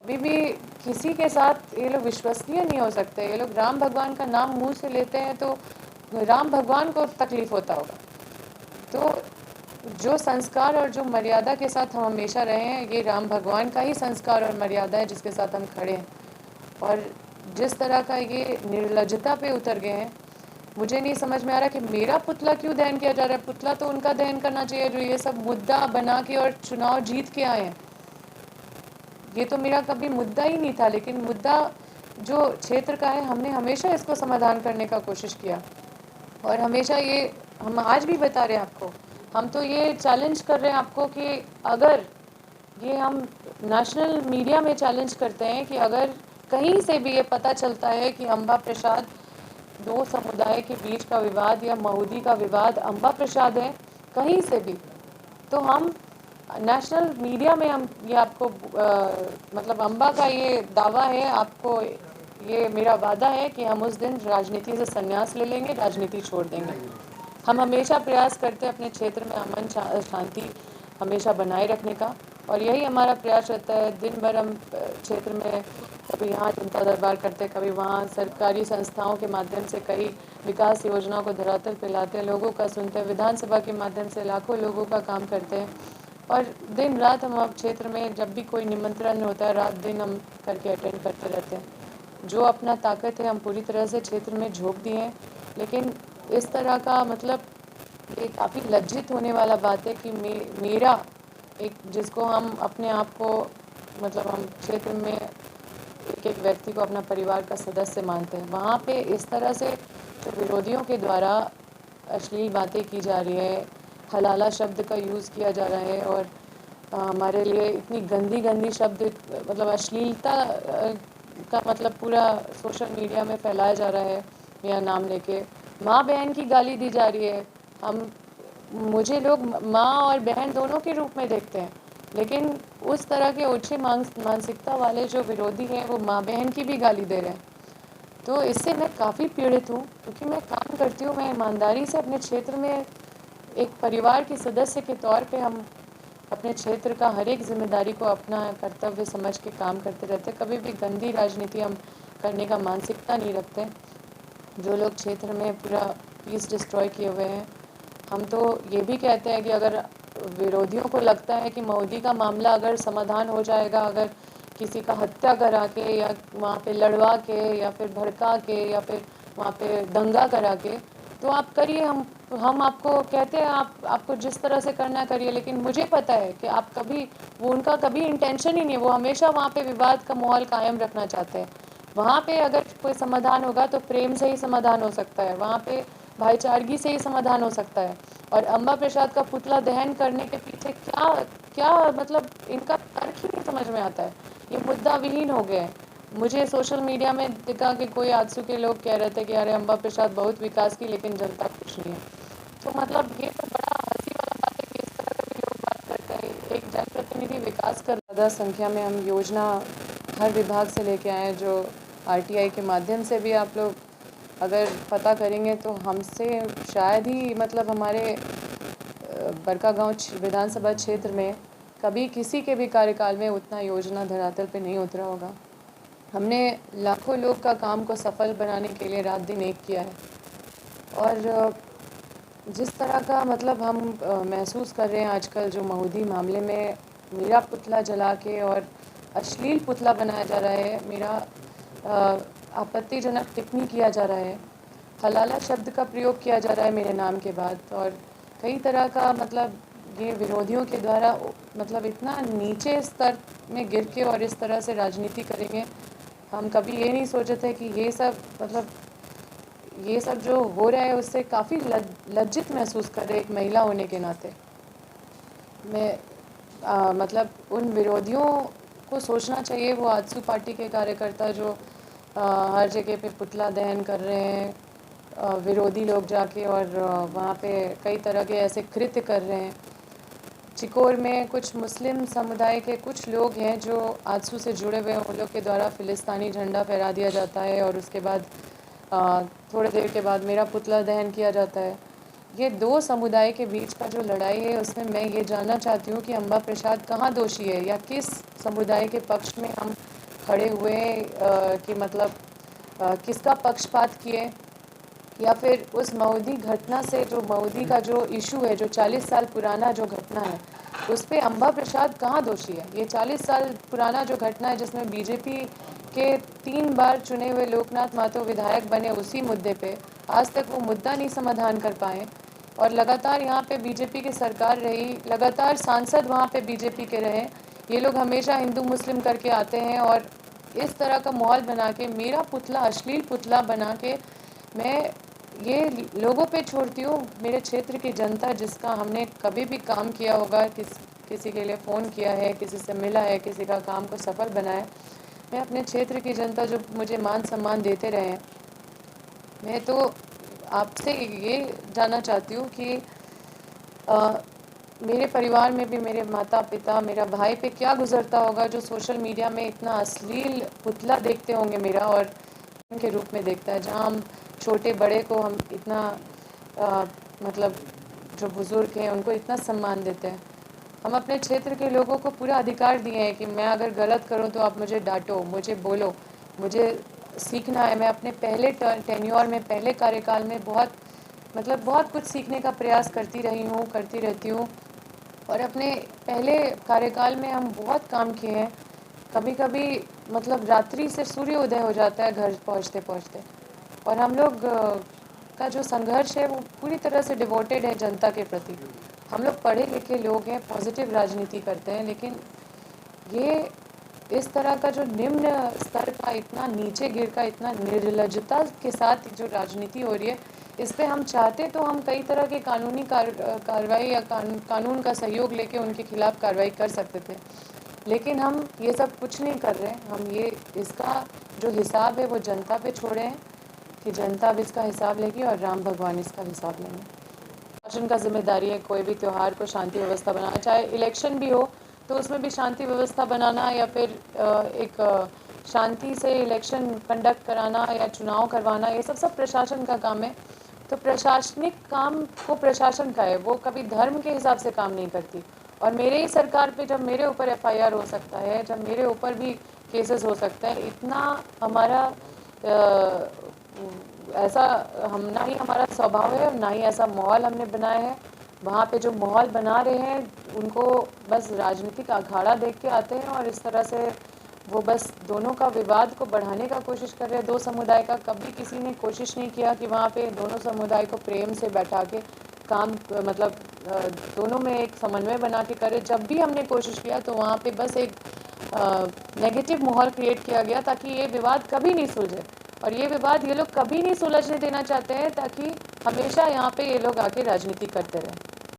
अभी भी किसी के साथ ये लोग विश्वसनीय नहीं हो सकते। ये लोग राम भगवान का नाम मुंह से लेते हैं तो राम भगवान को तकलीफ होता होगा। तो जो संस्कार और जो मर्यादा के साथ हम हमेशा रहे हैं, ये राम भगवान का ही संस्कार और मर्यादा है जिसके साथ हम खड़े हैं। और जिस तरह का ये निर्लज्जता पे उतर गए हैं, मुझे नहीं समझ में आ रहा कि मेरा पुतला क्यों दहन किया जा रहा है। पुतला तो उनका दहन करना चाहिए जो ये सब मुद्दा बना के और चुनाव जीत के आए हैं। ये तो मेरा कभी मुद्दा ही नहीं था, लेकिन मुद्दा जो क्षेत्र का है, हमने हमेशा इसको समाधान करने का कोशिश किया। और हमेशा ये हम आज भी बता रहे हैं आपको, हम तो ये चैलेंज कर रहे हैं आपको कि अगर ये हम नेशनल मीडिया में चैलेंज करते हैं कि अगर कहीं से भी ये पता चलता है कि अम्बा प्रसाद दो समुदाय के बीच का विवाद या मऊदी का विवाद अम्बा प्रसाद है कहीं से भी, तो हम नेशनल मीडिया में हम ये आपको मतलब अम्बा का ये दावा है, आपको ये मेरा वादा है कि हम उस दिन राजनीति से संन्यास ले लेंगे, राजनीति छोड़ देंगे। हम हमेशा प्रयास करते हैं अपने क्षेत्र में अमन शांति हमेशा बनाए रखने का, और यही हमारा प्रयास रहता है। दिन भर हम क्षेत्र में कभी यहाँ जनता दरबार करते, कभी वहाँ सरकारी संस्थाओं के माध्यम से कई विकास योजनाओं को धरातल पे लाते हैं, लोगों का सुनते हैं, विधानसभा के माध्यम से लाखों लोगों का काम करते हैं। और दिन रात हम अब क्षेत्र में जब भी कोई निमंत्रण होता है, रात दिन हम करके अटेंड करते रहते हैं। जो अपना ताकत है हम पूरी तरह से क्षेत्र में झोंक दिए हैं। लेकिन इस तरह का मतलब ये काफ़ी लज्जित होने वाला बात है कि मेरा एक जिसको हम अपने आप को मतलब हम क्षेत्र में एक एक व्यक्ति को अपना परिवार का सदस्य मानते हैं, वहाँ पे इस तरह से जो विरोधियों के द्वारा अश्लील बातें की जा रही है, हलाला शब्द का यूज़ किया जा रहा है, और हमारे लिए इतनी गंदी गंदी शब्द मतलब अश्लीलता का मतलब पूरा सोशल मीडिया में फैलाया जा रहा है। मेरा नाम लेके माँ बहन की गाली दी जा रही है। हम मुझे लोग माँ और बहन दोनों के रूप में देखते हैं, लेकिन उस तरह के ओछे मानसिकता वाले जो विरोधी हैं वो माँ बहन की भी गाली दे रहे हैं। तो इससे मैं काफ़ी पीड़ित हूँ, क्योंकि मैं काम करती हूँ, मैं ईमानदारी से अपने क्षेत्र में एक परिवार के सदस्य के तौर पे हम अपने क्षेत्र का हर एक जिम्मेदारी को अपना कर्तव्य समझ के काम करते रहते। कभी भी गंदी राजनीति हम करने का मानसिकता नहीं रखते। जो लोग क्षेत्र में पूरा पीस डिस्ट्रॉय किए हुए हैं, हम तो ये भी कहते हैं कि अगर विरोधियों को लगता है कि मऊदी का मामला अगर समाधान हो जाएगा, अगर किसी का हत्या करा के या वहाँ पे लड़वा के या फिर भड़का के या फिर वहाँ पे दंगा करा के, तो आप करिए। हम आपको कहते हैं आपको जिस तरह से करना करिए, लेकिन मुझे पता है कि आप कभी वो उनका कभी इंटेंशन ही नहीं है, वो हमेशा वहाँ पे विवाद का माहौल कायम रखना चाहते हैं। वहाँ पे अगर कोई समाधान होगा तो प्रेम से ही समाधान हो सकता है, वहाँ पे भाईचारगी से ही समाधान हो सकता है। और अम्बा प्रसाद का पुतला दहन करने के पीछे क्या क्या मतलब इनका तर्क ही नहीं समझ में आता है। ये मुद्दा विहीन हो गए हैं। मुझे सोशल मीडिया में दिखा कि कोई आजसू के लोग कह रहे थे कि अरे अम्बा प्रसाद बहुत विकास की, लेकिन जनता खुश नहीं है। तो मतलब ये तो बड़ा हंसी वाला बात है कि इस तरह का भी लोग बात करते हैं। एक जनप्रतिनिधि विकास कर ज़्यादा संख्या में हम योजना हर विभाग से लेके आए हैं, जो आरटीआई के माध्यम से भी आप लोग अगर पता करेंगे तो हमसे शायद ही मतलब हमारे बड़कागांव विधानसभा क्षेत्र में कभी किसी के भी कार्यकाल में उतना योजना धरातल पे नहीं उतरा होगा। हमने लाखों लोग का काम को सफल बनाने के लिए रात दिन एक किया है। और जिस तरह का मतलब हम महसूस कर रहे हैं आजकल, जो मऊदी मामले में मेरा पुतला जला के और अश्लील पुतला बनाया जा रहा है, मेरा आपत्तिजनक टिप्पणी किया जा रहा है, हलाला शब्द का प्रयोग किया जा रहा है मेरे नाम के बाद, और कई तरह का मतलब ये विरोधियों के द्वारा मतलब इतना नीचे स्तर में गिर के और इस तरह से राजनीति करेंगे। हम कभी ये नहीं सोचे थे कि ये सब मतलब ये सब जो हो रहा है उससे काफ़ी लज्जित महसूस कर रहे एक महिला होने के नाते। मैं मतलब उन विरोधियों को सोचना चाहिए, वो आजसू पार्टी के कार्यकर्ता जो हर जगह पे पुतला दहन कर रहे हैं, विरोधी लोग जाके और वहाँ पे कई तरह के ऐसे कृत्य कर रहे हैं। चिकोर में कुछ मुस्लिम समुदाय के कुछ लोग हैं जो आजसू से जुड़े हुए हैं, उन लोग के द्वारा फिलिस्तानी झंडा फहरा दिया जाता है और उसके बाद थोड़ी देर के बाद मेरा पुतला दहन किया जाता है। ये दो समुदाय के बीच का जो लड़ाई है उसमें मैं ये जानना चाहती हूँ कि अम्बा प्रसाद कहाँ दोषी है, या किस समुदाय के पक्ष में हम खड़े हुए कि मतलब किसका पक्षपात किए, या फिर उस मऊदी घटना से, जो मऊदी का जो इशू है, जो 40 साल पुराना जो घटना है, उस पर अम्बा प्रसाद कहाँ दोषी है। ये 40 साल पुराना जो घटना है जिसमें बीजेपी के 3 बार चुने हुए लोकनाथ महतो विधायक बने, उसी मुद्दे पे आज तक वो मुद्दा नहीं समाधान कर पाए, और लगातार यहाँ पे बीजेपी की सरकार रही, लगातार सांसद वहाँ पे बीजेपी के रहे। ये लोग हमेशा हिंदू मुस्लिम करके आते हैं और इस तरह का माहौल बना के, मेरा पुतला, अश्लील पुतला बना के मैं ये लोगों पे छोड़ती हूँ। मेरे क्षेत्र की जनता जिसका हमने कभी भी काम किया होगा, किसी के लिए फ़ोन किया है, किसी से मिला है, किसी का काम को सफल बनाया, मैं अपने क्षेत्र की जनता जो मुझे मान सम्मान देते रहे हैं, मैं तो आपसे ये जानना चाहती हूँ कि मेरे परिवार में भी मेरे माता पिता, मेरा भाई पे क्या गुजरता होगा जो सोशल मीडिया में इतना अश्लील पुतला देखते होंगे मेरा, और के रूप में देखता है, जहाँ हम छोटे बड़े को हम इतना मतलब जो बुज़ुर्ग हैं उनको इतना सम्मान देते हैं। हम अपने क्षेत्र के लोगों को पूरा अधिकार दिए हैं कि मैं अगर गलत करूं तो आप मुझे डांटो, मुझे बोलो, मुझे सीखना है। मैं अपने पहले टेन्योर में, पहले कार्यकाल में बहुत कुछ सीखने का प्रयास करती रही हूँ, करती रहती हूँ, और अपने पहले कार्यकाल में हम बहुत काम किए हैं। कभी कभी मतलब रात्रि से सूर्य उदय हो जाता है घर पहुँचते पहुँचते, और हम लोग का जो संघर्ष है वो पूरी तरह से डिवोटेड है जनता के प्रति। हम लोग पढ़े लिखे लोग हैं, पॉजिटिव राजनीति करते हैं, लेकिन ये इस तरह का जो निम्न स्तर का, इतना नीचे गिर का, इतना निर्लज्जता के साथ जो राजनीति हो रही है, इस पे हम चाहते तो हम कई तरह के कानूनी कार्रवाई या कानून का सहयोग लेके उनके खिलाफ कार्रवाई कर सकते थे, लेकिन हम ये सब कुछ नहीं कर रहे हैं। हम ये इसका जो हिसाब है वो जनता पे छोड़े हैं कि जनता अब इसका हिसाब लेगी और राम भगवान इसका हिसाब लेंगे। शासन का जिम्मेदारी है कोई भी त्यौहार को शांति व्यवस्था बनाना, चाहे इलेक्शन भी हो तो उसमें भी शांति व्यवस्था बनाना, या फिर एक शांति से इलेक्शन कंडक्ट कराना या चुनाव करवाना, ये सब प्रशासन का काम है। तो प्रशासनिक काम वो प्रशासन का है, वो कभी धर्म के हिसाब से काम नहीं करती। और मेरे ही सरकार पे जब मेरे ऊपर FIR हो सकता है, जब मेरे ऊपर भी केसेस हो सकता है, इतना हमारा ऐसा हम ना ही हमारा स्वभाव है और ना ही ऐसा माहौल हमने बनाया है। वहाँ पे जो माहौल बना रहे हैं उनको बस राजनीतिक अखाड़ा देख के आते हैं, और इस तरह से वो बस दोनों का विवाद को बढ़ाने का कोशिश कर रहे हैं। दो समुदाय का कभी किसी ने कोशिश नहीं किया कि वहाँ पे दोनों समुदाय को प्रेम से बैठा के काम, मतलब दोनों में एक समन्वय बना के करे। जब भी हमने कोशिश किया तो वहाँ पे बस एक नेगेटिव माहौल क्रिएट किया गया ताकि ये विवाद कभी नहीं सुलझे, और ये विवाद ये लोग कभी नहीं सुलझने देना चाहते हैं, ताकि हमेशा यहाँ पे ये लोग आके राजनीति करते रहें।